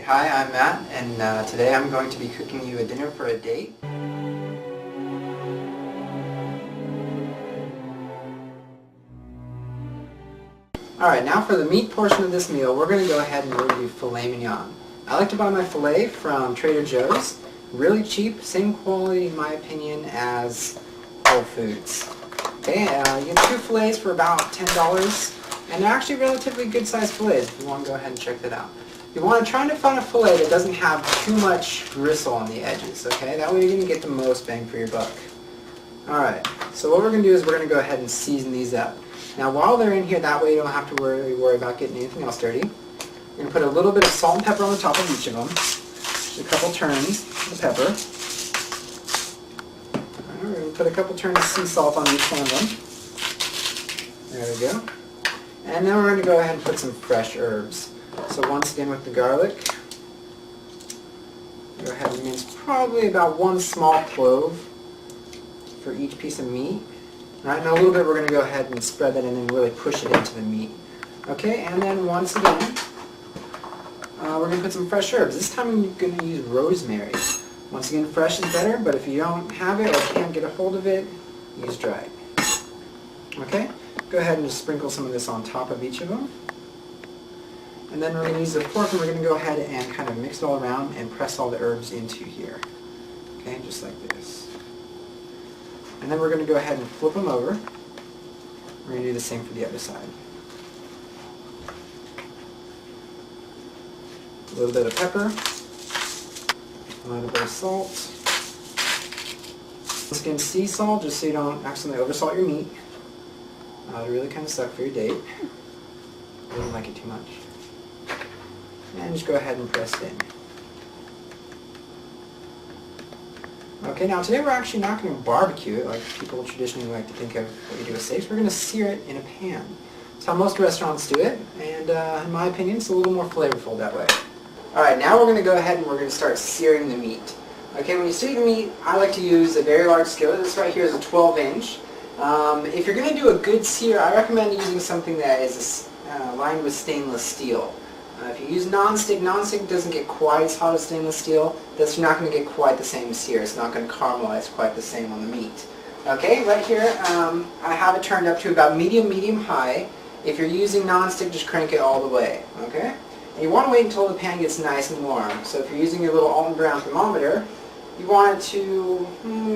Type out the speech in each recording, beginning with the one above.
Hi, I'm Matt, and today I'm going to be cooking you a dinner for a date. Alright, now for the meat portion of this meal, we're going to go ahead and we're going to do filet mignon. I like to buy my filet from Trader Joe's. Really cheap, same quality in my opinion as Whole Foods. Okay, you get 2 fillets for about $10, and they're actually relatively good sized fillets if you want to go ahead and check that out. You want to try to find a fillet that doesn't have too much gristle on the edges, okay? That way you're going to get the most bang for your buck. Alright, so what we're going to do is we're going to go ahead and season these up. Now while they're in here, that way you don't have to worry about getting anything else dirty. We're going to put a little bit of salt and pepper on the top of each of them. Just a couple turns of the pepper. Alright, we're going to put a couple turns of sea salt on each one of them. There we go. And then we're going to go ahead and put some fresh herbs. So once again with the garlic, go ahead and mince probably about 1 small clove for each piece of meat. Alright, in a little bit we're going to go ahead and spread that in and really push it into the meat. Okay, and then once again, we're going to put some fresh herbs. This time I'm going to use rosemary. Once again, fresh is better, but if you don't have it or can't get a hold of it, use dried. Okay, go ahead and just sprinkle some of this on top of each of them. And then we're going to use the fork and we're going to go ahead and kind of mix it all around and press all the herbs into here. Okay, just like this. And then we're going to go ahead and flip them over. We're going to do the same for the other side. A little bit of pepper. A little bit of salt. Once again, sea salt, just so you don't accidentally oversalt your meat. It really kind of sucks for your date. I don't like it too much. And just go ahead and press it in. Okay, now today we're actually not going to barbecue it like people traditionally like to think of what you do with steaks. We're going to sear it in a pan. That's how most restaurants do it, and in my opinion it's a little more flavorful that way. Alright, now we're going to go ahead and we're going to start searing the meat. Okay, when you sear the meat, I like to use a very large skillet. This right here is a 12-inch. If you're going to do a good sear, I recommend using something that is lined with stainless steel. If you use non-stick doesn't get quite as hot as stainless steel. That's not going to get quite the same sear. It's not going to caramelize quite the same on the meat. Okay, right here I have it turned up to about medium-high. If you're using non-stick, just crank it all the way. Okay, and you want to wait until the pan gets nice and warm. So if you're using your little almond brown thermometer, you want it to,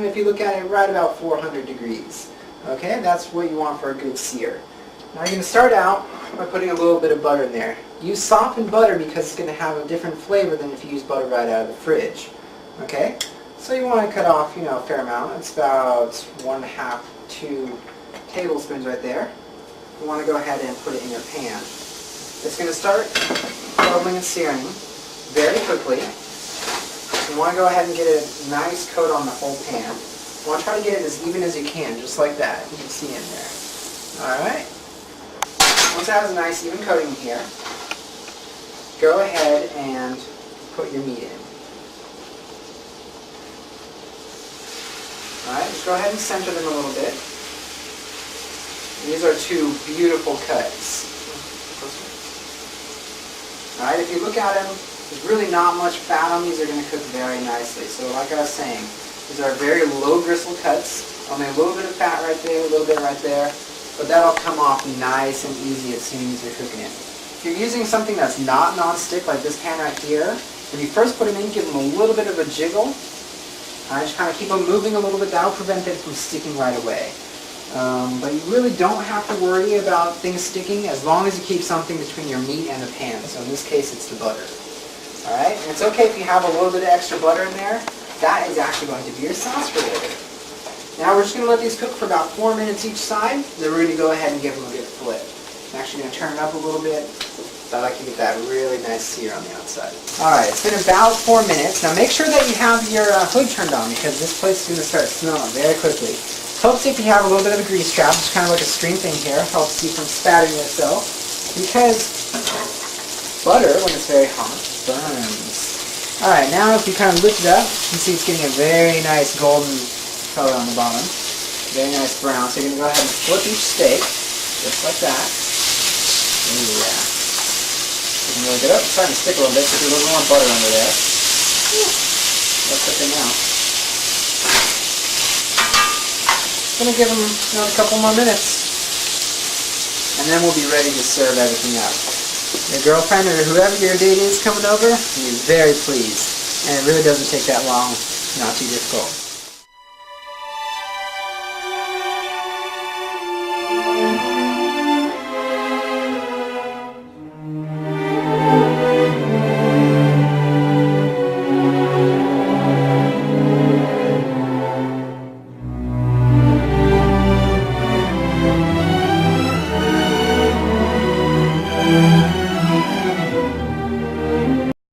if you look at it, right about 400 degrees. Okay, that's what you want for a good sear. Now you're going to start out by putting a little bit of butter in there. Use softened butter because it's going to have a different flavor than if you use butter right out of the fridge. Okay? So you want to cut off, a fair amount. It's about 1.5 to 2 tablespoons right there. You want to go ahead and put it in your pan. It's going to start bubbling and searing very quickly. You want to go ahead and get a nice coat on the whole pan. You want to try to get it as even as you can, just like that. You can see in there. Alright? Once it has a nice even coating here, go ahead and put your meat in. Alright, just go ahead and center them a little bit. These are 2 beautiful cuts. Alright, if you look at them, there's really not much fat on these. They're going to cook very nicely. So like I was saying, these are very low gristle cuts. Only a little bit of fat right there, a little bit right there. But that'll come off nice and easy as soon as you're cooking it. If you're using something that's not non-stick, like this pan right here, when you first put them in, give them a little bit of a jiggle. Just kind of keep them moving a little bit. That'll prevent them from sticking right away. But you really don't have to worry about things sticking as long as you keep something between your meat and the pan. So in this case, it's the butter. Alright, and it's okay if you have a little bit of extra butter in there. That is actually going to be your sauce for later. Now we're just going to let these cook for about 4 minutes each side. Then we're going to go ahead and give them a good flip. I'm actually going to turn it up a little bit. So I like to get that really nice sear on the outside. Alright, it's been about 4 minutes. Now make sure that you have your hood turned on because this place is going to start smelling very quickly. Helps if you have a little bit of a grease trap. It's kind of like a string thing here. Helps you from spattering yourself. Because butter, when it's very hot, burns. Alright, now if you kind of lift it up, you can see it's getting a very nice golden color on the bottom. Very nice brown. So you're going to go ahead and flip each steak, just like that. Ooh, yeah. You can really good. Oh, it's starting to stick a little bit, so there's a little more butter under there. That's cooking now. Gonna give them another couple more minutes. And then we'll be ready to serve everything up. Your girlfriend or whoever your date is coming over will be very pleased. And it really doesn't take that long, not too difficult.